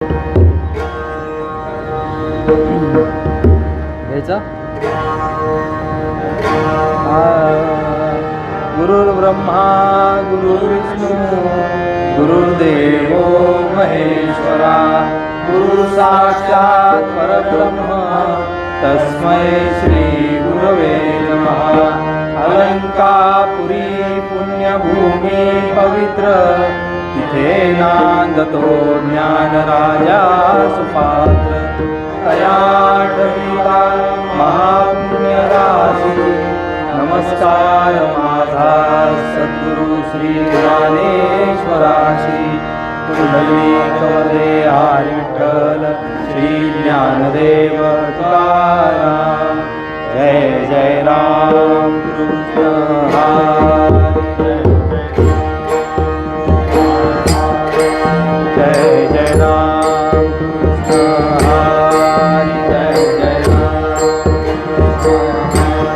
घ्यायचा गुरुर्ब्रह्मा गुरुर्विष्णू गुरुर्देवो महेश्वरा गुरु साक्षात परब्रह्म तस्मै श्री गुरवे नमः. अलंकापुरी पुण्यभूमी पवित्र तिथे नांदतो ज्ञानराजा सुपात्र. तयाठविता महापुण्यराशी नमस्कार माझा सद्गुरु श्री ज्ञानेश्वराशी. पुंडलिकवदे हरी विठ्ठल श्री ज्ञानदेव तुकाराम. जय जय राम कृष्ण जय जय राम कृष्ण हरी. जय जय राम कृष्ण हरी.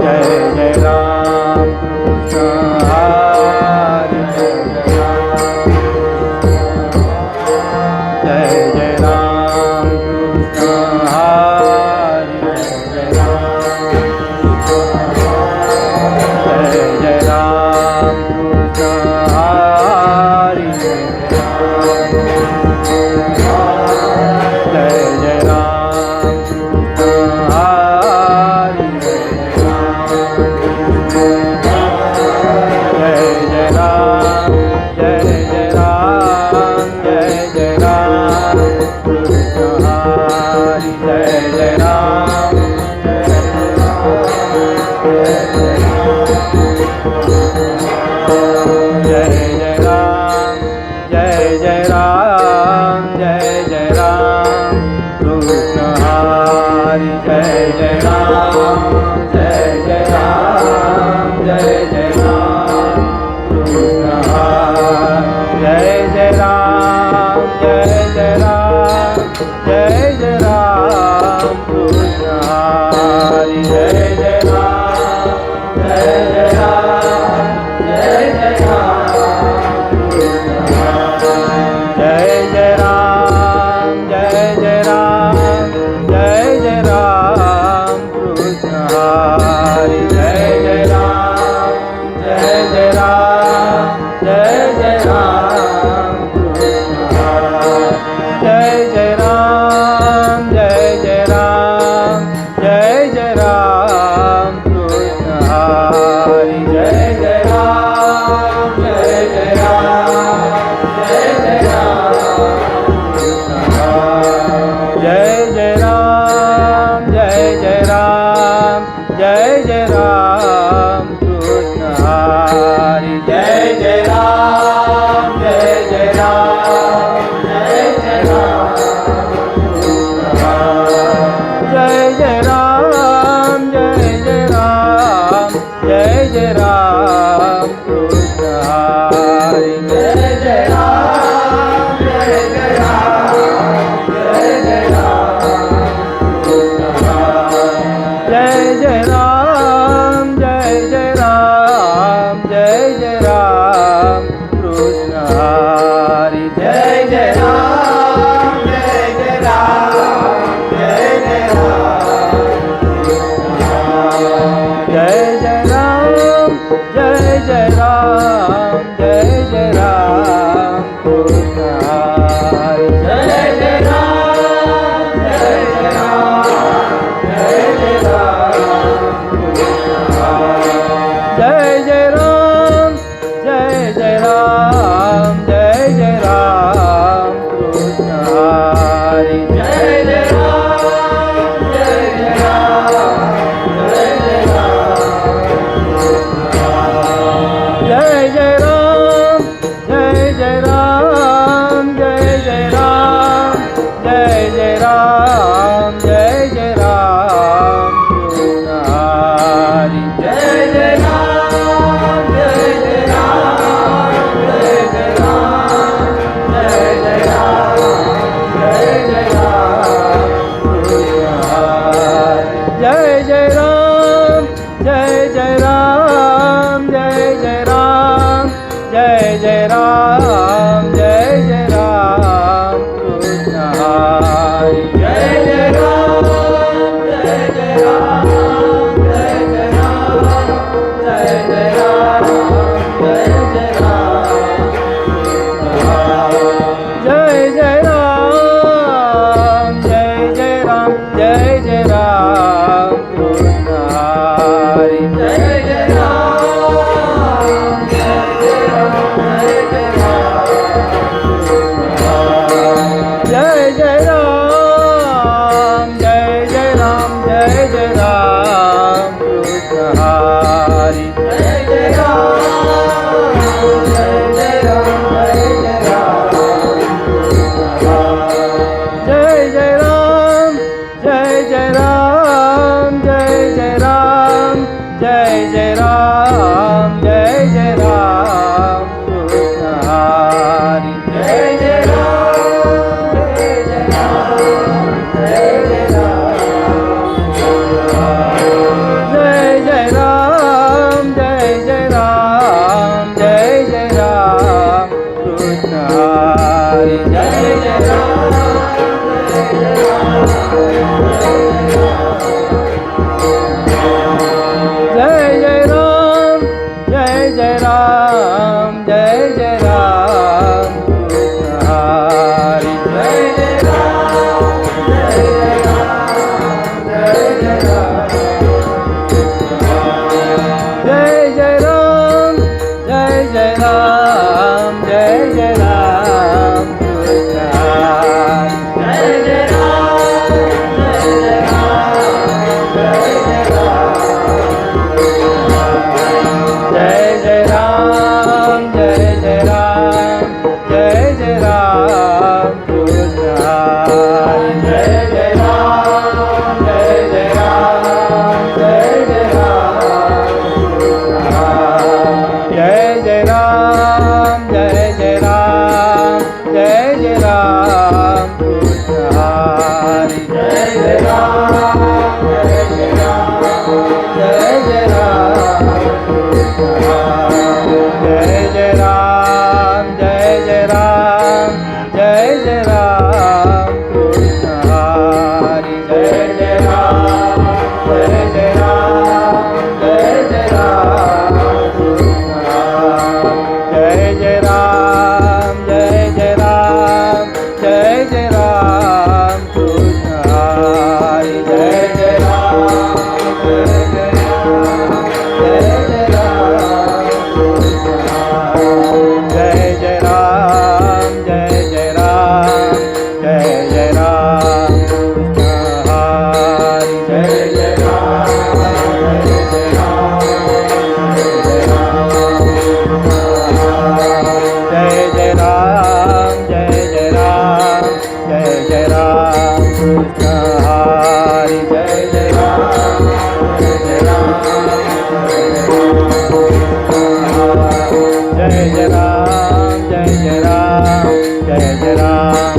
जय जय राम कृष्ण हरी. जय जय राम कृष्ण हरी. जय जय राम कृष्ण हरी. जय जय राम जय जय राम जय जय राम कृष्ण हरी. जय जय राम जय जय राम जय जय राम जय जय राम कृष्ण हरी. जय जय राम जय जय राम जय जय राम कृष्ण हरी. जय जय राम जय जय राम जय जय राम कृष्ण हरी. जय जय राम जय जय राम जय जय राम कृष्ण हरी. जय जय राम जय जय राम जय जय राम कृष्ण हरी. जय जय राम जय जय राम जय जय राम कृष्ण हरी. जय जय राम जय जय राम जय जय राम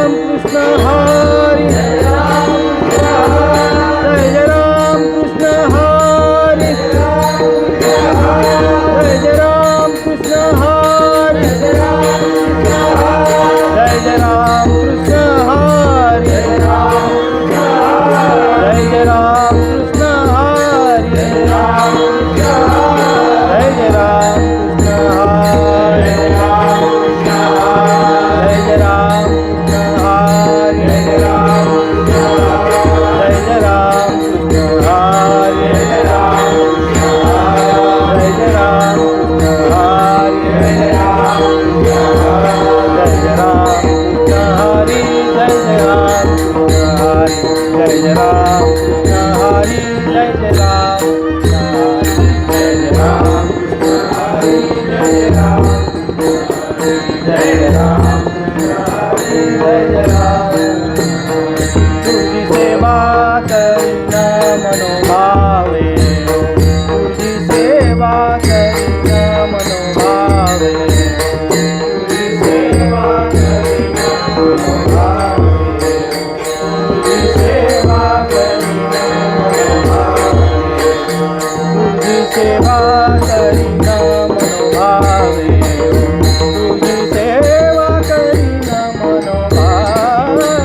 राम कृष्ण हरी जय जय राम जय जय राम जय जय राम जय जय राम जय जय राम जय जय राम तुझी सेवा करीन मनोभावे तुझी सेवा करीन मनोभावे तुझी सेवा करीन मनोभावे तुझी सेवा करीन मनोभावे तुझी सेवा करीन मनोभावे तुझी सेवा करीन मनोभावे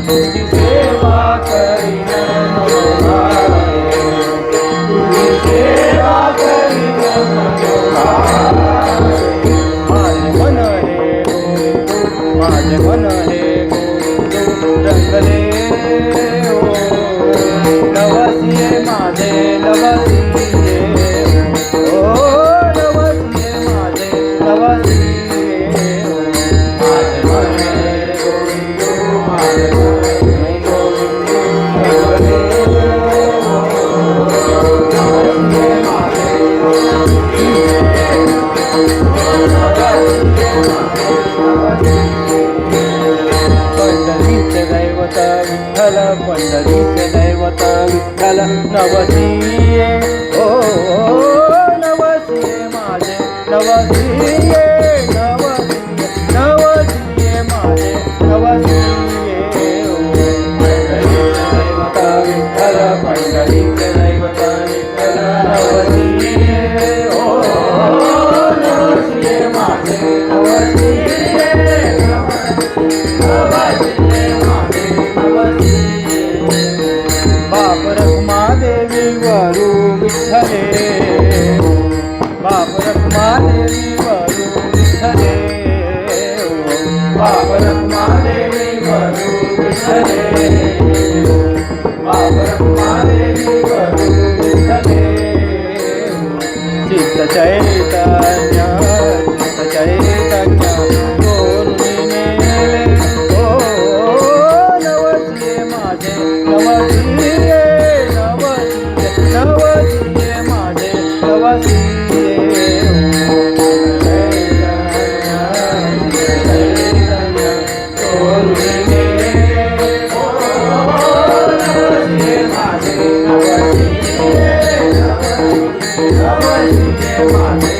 तुझी सेवा करीन मनोभावे तुझी सेवा करीन मनोभावे माझे मन हे गोविंदू रंगले ओ नवसिये माझे नवसिये ओ नवसिये माझे नवसिये ओ माझे मन हे गोविंदू माझे मन हे गोविंदू रंगले ओ नवसिये माझे पंढरीचे दैवत विठ्ठल पंढरीचे दैवत विठ्ठल नवसिये ओ नवसिये माझे नवसिये नवसिये नवसिये माझे नवसिये ओ पंढरीचे दैवत विठ्ठल पंढरीचे दैवत विठ्ठल नवसिये ओ नवसिये माझे नवसिये बाप रखुमादेवी वरू विठ्ठले बाप रखुमादेवी वरू विठ्ठले बाप रखुमादेवी वरू विठ्ठले बाप रखुमादेवी वरू विठ्ठले चित्त चैतन्य चित्त चैतन्य गोरुनी नेले ओ नवसिये माझे नवसिये नवसिये नवसिये माझे नवसिये ओ चैतन्य गोरुनी नेले ओ नवसिये माझे नवसिये नवसिये माझे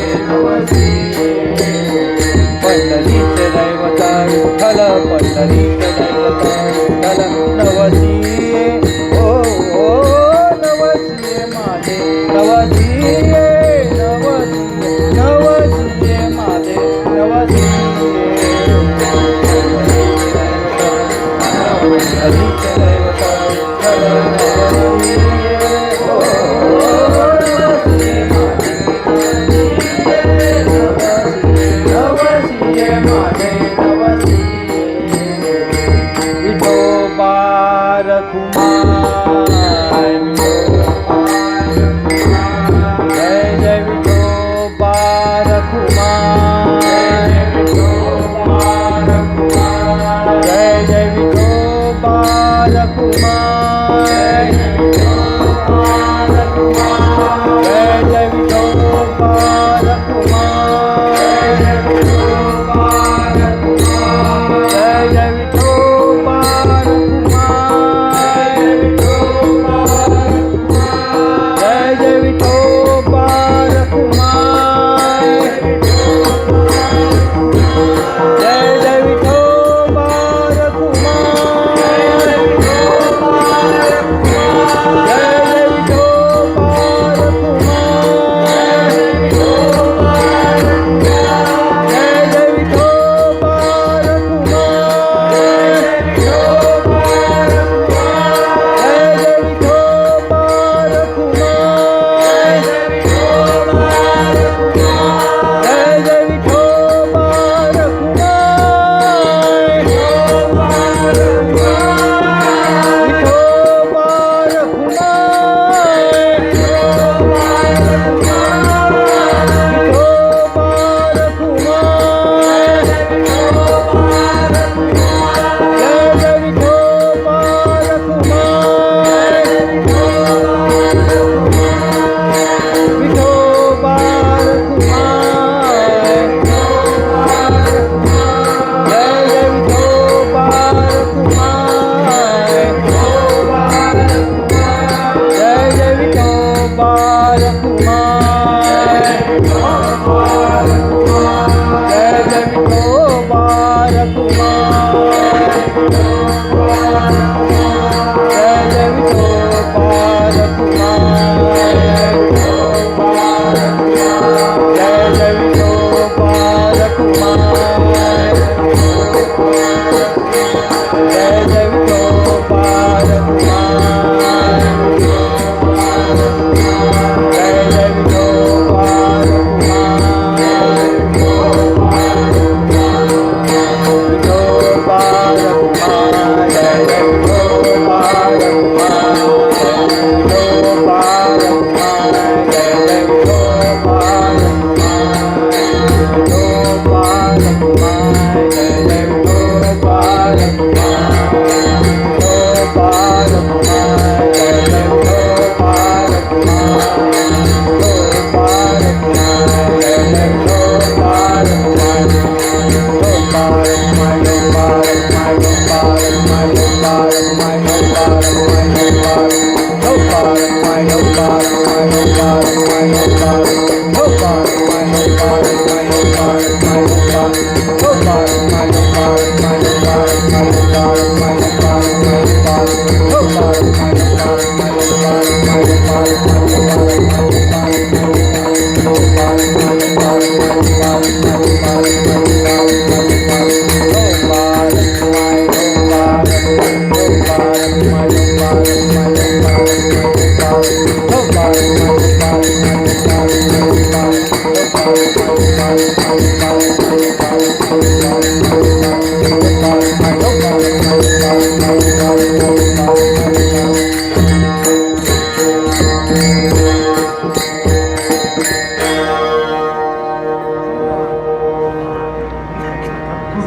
नवसिये